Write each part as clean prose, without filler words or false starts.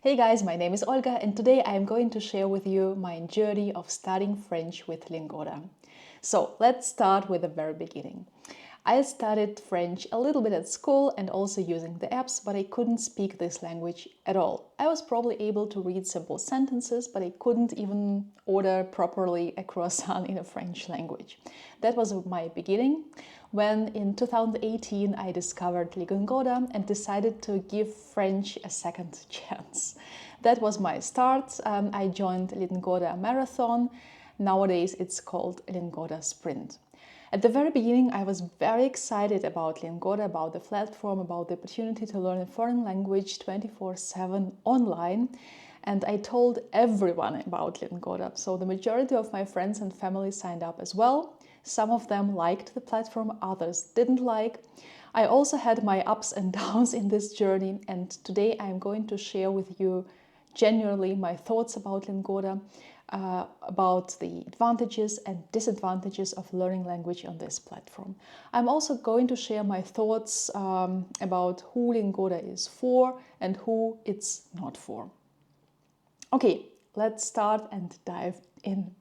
Hey guys, my name is Olga and today I am going to share with you my journey of studying French with Lingoda. So let's start with the very beginning. I studied French a little bit at school and also using the apps, but I couldn't speak this language at all. I was probably able to read simple sentences, but I couldn't even order properly a croissant in a French language. That was my beginning, when in 2018 I discovered Lingoda and decided to give French a second chance. That was my start. I joined Lingoda Marathon. Nowadays it's called Lingoda Sprint. At the very beginning, I was very excited about Lingoda, about the platform, about the opportunity to learn a foreign language 24/7 online. And I told everyone about Lingoda. So the majority of my friends and family signed up as well. Some of them liked the platform, others didn't like. I also had my ups and downs in this journey. And today I'm going to share with you genuinely my thoughts about Lingoda, about the advantages and disadvantages of learning language on this platform. I'm also going to share my thoughts about who Lingoda is for and who it's not for. Okay, let's start and dive in.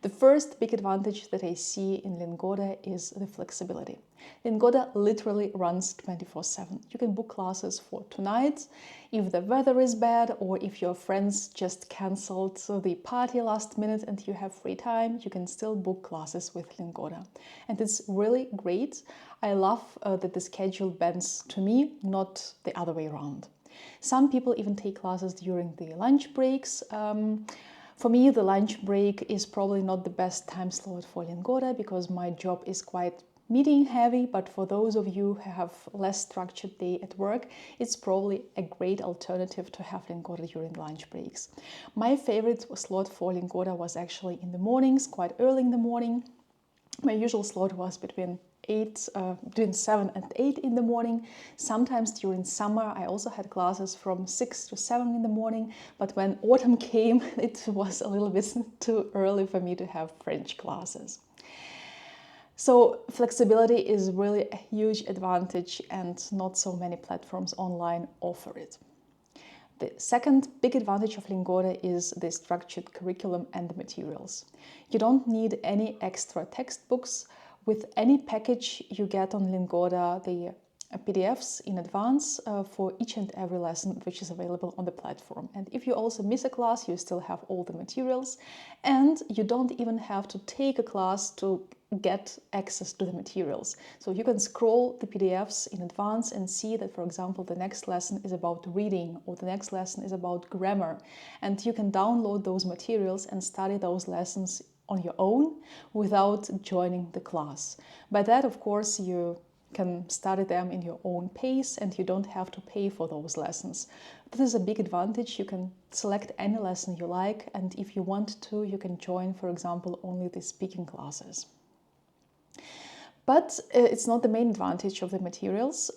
The first big advantage that I see in Lingoda is the flexibility. Lingoda literally runs 24/7. You can book classes for tonight, if the weather is bad or if your friends just cancelled the party last minute and you have free time, you can still book classes with Lingoda. And it's really great. I love that the schedule bends to me, not the other way around. Some people even take classes during the lunch breaks. For me, the lunch break is probably not the best time slot for Lingoda because my job is quite meeting heavy, but for those of you who have less structured day at work, it's probably a great alternative to have Lingoda during lunch breaks. My favorite slot for Lingoda was actually in the mornings, quite early in the morning. My usual slot was between 7 and 8 in the morning. Sometimes during summer I also had classes from 6 to 7 in the morning, but when autumn came it was a little bit too early for me to have French classes. So flexibility is really a huge advantage and not so many platforms online offer it. The second big advantage of Lingoda is the structured curriculum and the materials. You don't need any extra textbooks. With any package you get on Lingoda, the PDFs in advance for each and every lesson which is available on the platform. And if you also miss a class, you still have all the materials, and you don't even have to take a class to get access to the materials. So you can scroll the PDFs in advance and see that, for example, the next lesson is about reading or the next lesson is about grammar, and you can download those materials and study those lessons on your own without joining the class. By that, of course, you can study them in your own pace and you don't have to pay for those lessons. This is a big advantage. You can select any lesson you like, and if you want to, you can join, for example, only the speaking classes. But it's not the main advantage of the materials.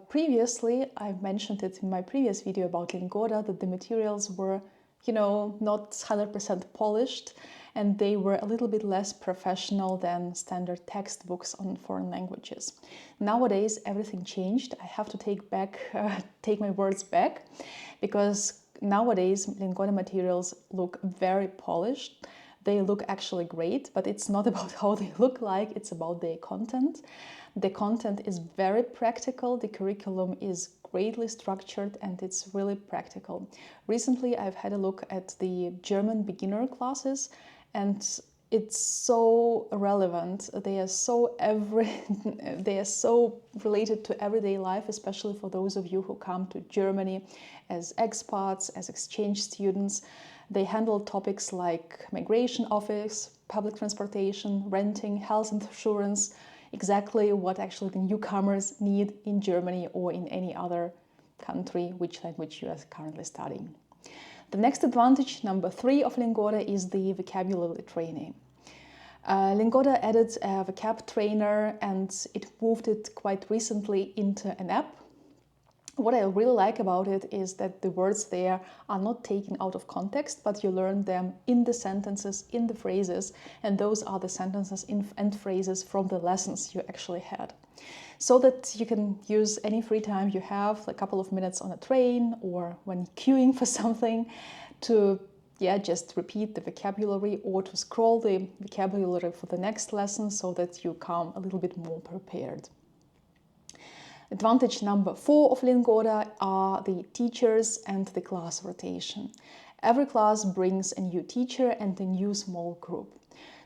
Previously, I mentioned it in my previous video about Lingoda, that the materials were, not 100% polished, and they were a little bit less professional than standard textbooks on foreign languages. Nowadays, everything changed. I have to take my words back, because nowadays Lingoda materials look very polished. They look actually great, but it's not about how they look like, it's about their content. The content is very practical, the curriculum is greatly structured, and it's really practical. Recently, I've had a look at the German beginner classes, and it's so relevant. They are so related to everyday life, especially for those of you who come to Germany as expats, as exchange students. They handle topics like migration office, public transportation, renting, health insurance, exactly what actually the newcomers need in Germany or in any other country, which language you are currently studying. The next advantage, number 3 of Lingoda, is the vocabulary training. Lingoda added a vocab trainer and it moved it quite recently into an app. What I really like about it is that the words there are not taken out of context, but you learn them in the sentences, in the phrases, and those are the sentences and phrases from the lessons you actually had. So that you can use any free time you have, a couple of minutes on a train or when queuing for something, to just repeat the vocabulary or to scroll the vocabulary for the next lesson so that you come a little bit more prepared. Advantage number 4 of Lingoda are the teachers and the class rotation. Every class brings a new teacher and a new small group.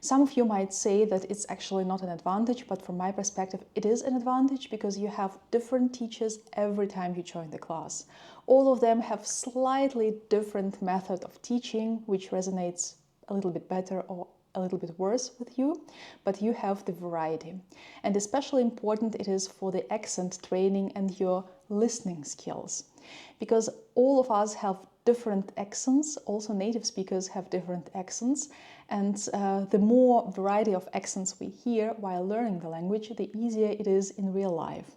Some of you might say that it's actually not an advantage, but from my perspective it is an advantage because you have different teachers every time you join the class. All of them have slightly different method of teaching, which resonates a little bit better or a little bit worse with you, but you have the variety. And especially important it is for the accent training and your listening skills, because all of us have different accents, also native speakers have different accents, and the more variety of accents we hear while learning the language, the easier it is in real life.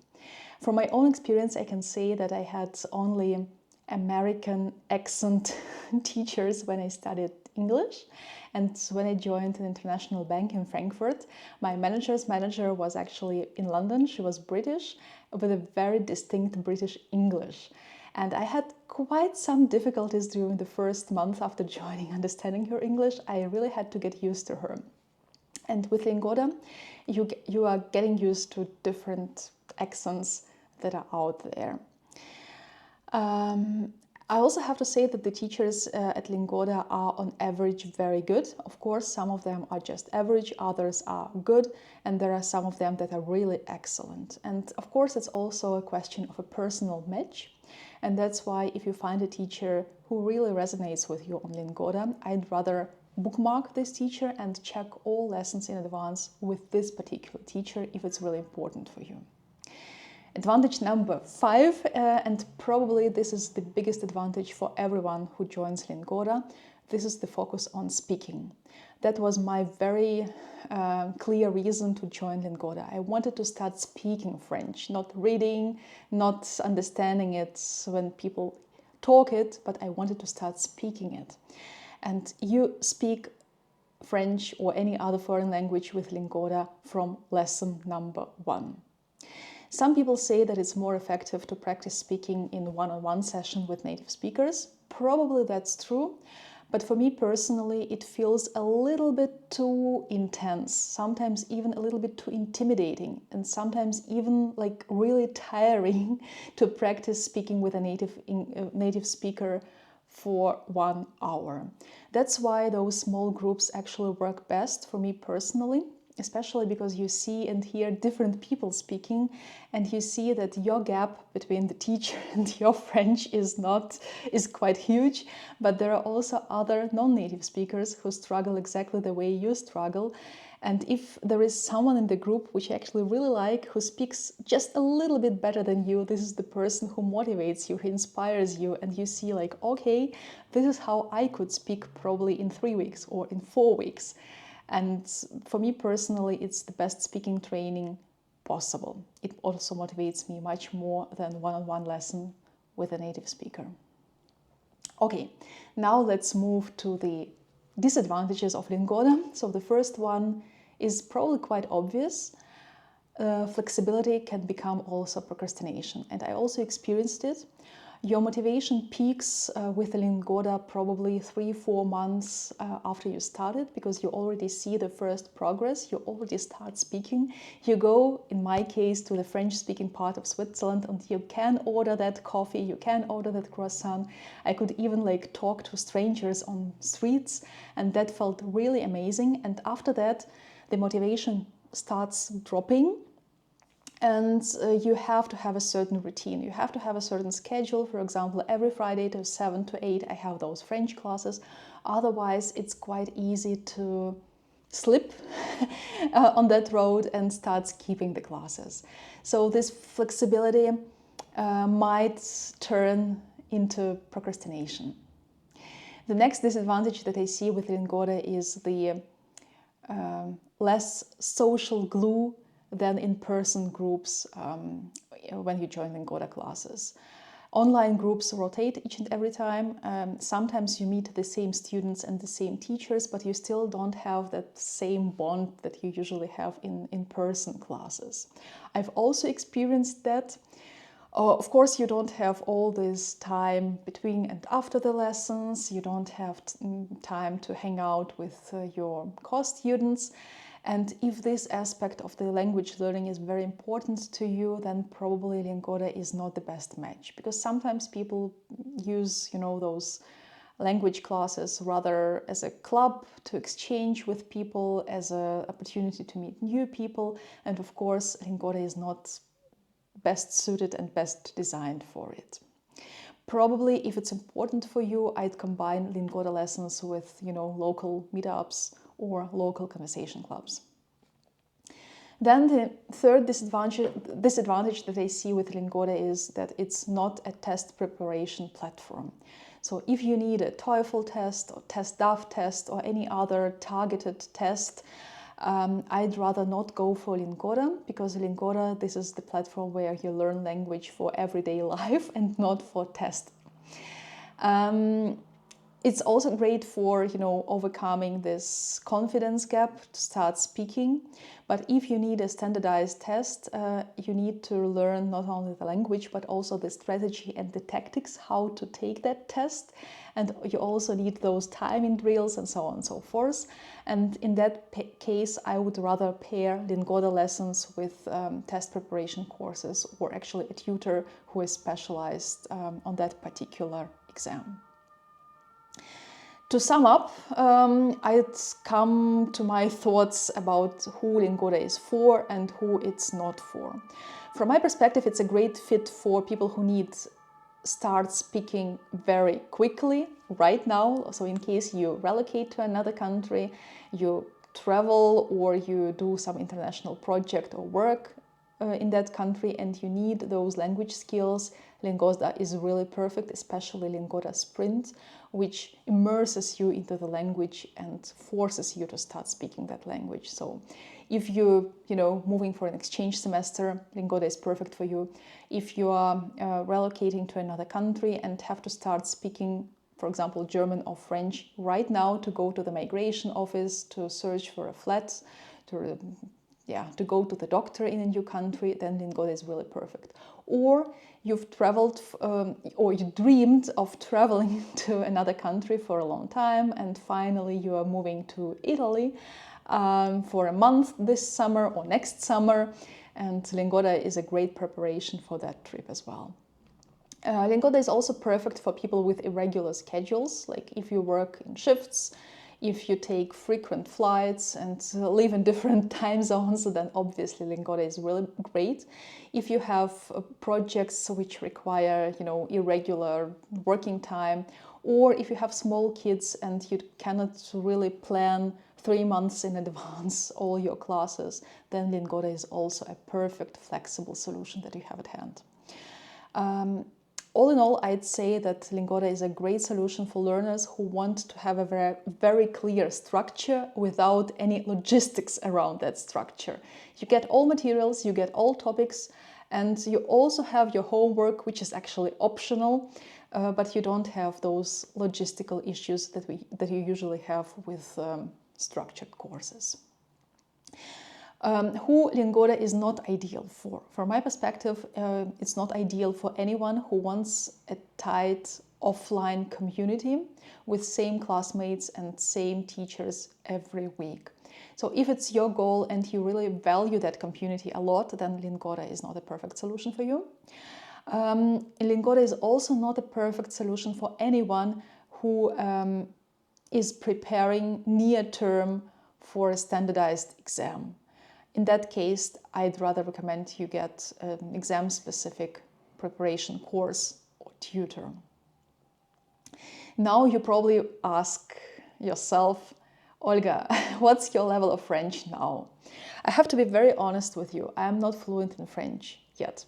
From my own experience, I can say that I had only American accent teachers when I studied English. And when I joined an international bank in Frankfurt, my manager's manager was actually in London. She was British with a very distinct British English. And I had quite some difficulties during the first month after joining, understanding her English. I really had to get used to her. And with Lingoda, you are getting used to different accents that are out there. I also have to say that the teachers at Lingoda are on average very good. Of course, some of them are just average, others are good, and there are some of them that are really excellent. And of course, it's also a question of a personal match. And that's why if you find a teacher who really resonates with you on Lingoda, I'd rather bookmark this teacher and check all lessons in advance with this particular teacher if it's really important for you. Advantage number 5, and probably this is the biggest advantage for everyone who joins Lingoda, this is the focus on speaking. That was my very clear reason to join Lingoda. I wanted to start speaking French, not reading, not understanding it when people talk it, but I wanted to start speaking it. And you speak French or any other foreign language with Lingoda from lesson number 1. Some people say that it's more effective to practice speaking in one-on-one session with native speakers. Probably that's true, but for me personally, it feels a little bit too intense, sometimes even a little bit too intimidating, and sometimes even like really tiring to practice speaking with a native speaker for 1 hour. That's why those small groups actually work best for me personally, especially because you see and hear different people speaking, and you see that your gap between the teacher and your French is quite huge, but there are also other non-native speakers who struggle exactly the way you struggle. And if there is someone in the group which you actually really like, who speaks just a little bit better than you, this is the person who motivates you, who inspires you, and you see like, okay, this is how I could speak probably in 3 weeks or in 4 weeks. And for me personally, it's the best speaking training possible. It also motivates me much more than one-on-one lesson with a native speaker. Okay, now let's move to the disadvantages of Lingoda. So the first one is probably quite obvious. Flexibility can become also procrastination, and I also experienced it. Your motivation peaks with the Lingoda probably 3-4 months after you started, because you already see the first progress, you already start speaking. You go, in my case, to the French-speaking part of Switzerland, and you can order that coffee, you can order that croissant. I could even like talk to strangers on streets, and that felt really amazing. And after that, the motivation starts dropping. And you have to have a certain routine. You have to have a certain schedule. For example, every Friday to 7 to 8, I have those French classes. Otherwise, it's quite easy to slip on that road and start skipping the classes. So this flexibility might turn into procrastination. The next disadvantage that I see with Lingoda is the less social glue than in-person groups when you join Lingoda classes. Online groups rotate each and every time. Sometimes you meet the same students and the same teachers, but you still don't have that same bond that you usually have in in-person classes. I've also experienced that. Of course, you don't have all this time between and after the lessons. You don't have time to hang out with your co-students. And if this aspect of the language learning is very important to you, then probably Lingoda is not the best match, because sometimes people use, those language classes rather as a club to exchange with people, as an opportunity to meet new people. And of course, Lingoda is not best suited and best designed for it. Probably, if it's important for you, I'd combine Lingoda lessons with, local meetups or local conversation clubs. Then the third disadvantage that I see with Lingoda is that it's not a test preparation platform. So if you need a TOEFL test or TestDaF test or any other targeted test, I'd rather not go for Lingoda, because Lingoda, this is the platform where you learn language for everyday life and not for test. It's also great for, overcoming this confidence gap to start speaking. But if you need a standardized test, you need to learn not only the language, but also the strategy and the tactics, how to take that test. And you also need those timing drills and so on and so forth. And in that case, I would rather pair Lingoda lessons with test preparation courses, or actually a tutor who is specialized on that particular exam. To sum up, I'd come to my thoughts about who Lingoda is for and who it's not for. From my perspective, it's a great fit for people who need start speaking very quickly right now. So in case you relocate to another country, you travel, or you do some international project or work in that country and you need those language skills, Lingoda is really perfect, especially Lingoda Sprint, which immerses you into the language and forces you to start speaking that language. So if you're, moving for an exchange semester, Lingoda is perfect for you. If you are relocating to another country and have to start speaking, for example, German or French right now to go to the migration office, to search for a flat, to go to the doctor in a new country, then Lingoda is really perfect. Or you've traveled, or you dreamed of traveling to another country for a long time, and finally you are moving to Italy for a month this summer or next summer, and Lingoda is a great preparation for that trip as well. Lingoda is also perfect for people with irregular schedules, like if you work in shifts, if you take frequent flights and live in different time zones, then obviously Lingoda is really great. If you have projects which require, irregular working time, or if you have small kids and you cannot really plan 3 months in advance all your classes, then Lingoda is also a perfect flexible solution that you have at hand. All in all, I'd say that Lingoda is a great solution for learners who want to have a very, very clear structure without any logistics around that structure. You get all materials, you get all topics, and you also have your homework, which is actually optional, but you don't have those logistical issues that you usually have with structured courses. Who Lingoda is not ideal for. From my perspective, it's not ideal for anyone who wants a tight offline community with same classmates and same teachers every week. So if it's your goal and you really value that community a lot, then Lingoda is not a perfect solution for you. Lingoda is also not a perfect solution for anyone who is preparing near term for a standardized exam. In that case, I'd rather recommend you get an exam-specific preparation course or tutor. Now you probably ask yourself, Olga, what's your level of French now? I have to be very honest with you, I am not fluent in French yet.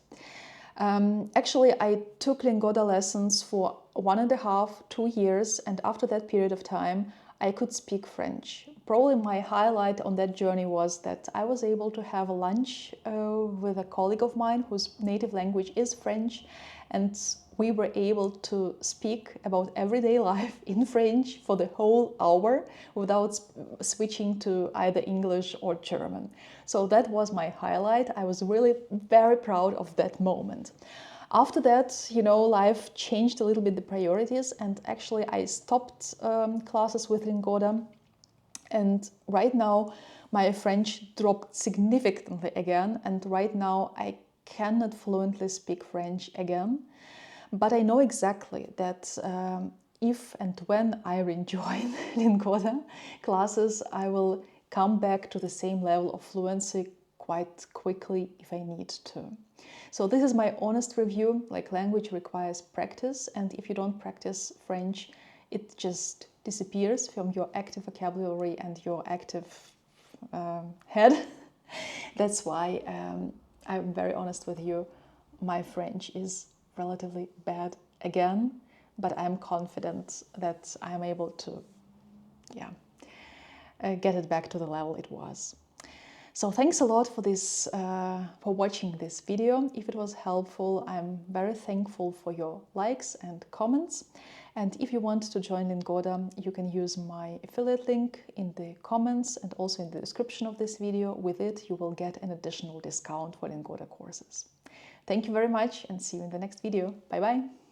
Actually, I took Lingoda lessons for 1.5 to 2 years, and after that period of time, I could speak French. Probably my highlight on that journey was that I was able to have a lunch with a colleague of mine whose native language is French, and we were able to speak about everyday life in French for the whole hour without switching to either English or German. So that was my highlight. I was really very proud of that moment. After that, you know, life changed a little bit the priorities, and actually I stopped classes with Lingoda. And right now my French dropped significantly again, and right now I cannot fluently speak French again. But I know exactly that if and when I rejoin Lingoda classes, I will come back to the same level of fluency quite quickly if I need to. So this is my honest review. Like, language requires practice, and if you don't practice French, it just disappears from your active vocabulary and your active head. That's why I'm very honest with you. My French is relatively bad again, but I'm confident that I'm able to, get it back to the level it was. So thanks a lot for this, for watching this video. If it was helpful, I'm very thankful for your likes and comments. And if you want to join Lingoda, you can use my affiliate link in the comments and also in the description of this video. With it, you will get an additional discount for Lingoda courses. Thank you very much, and see you in the next video. Bye bye.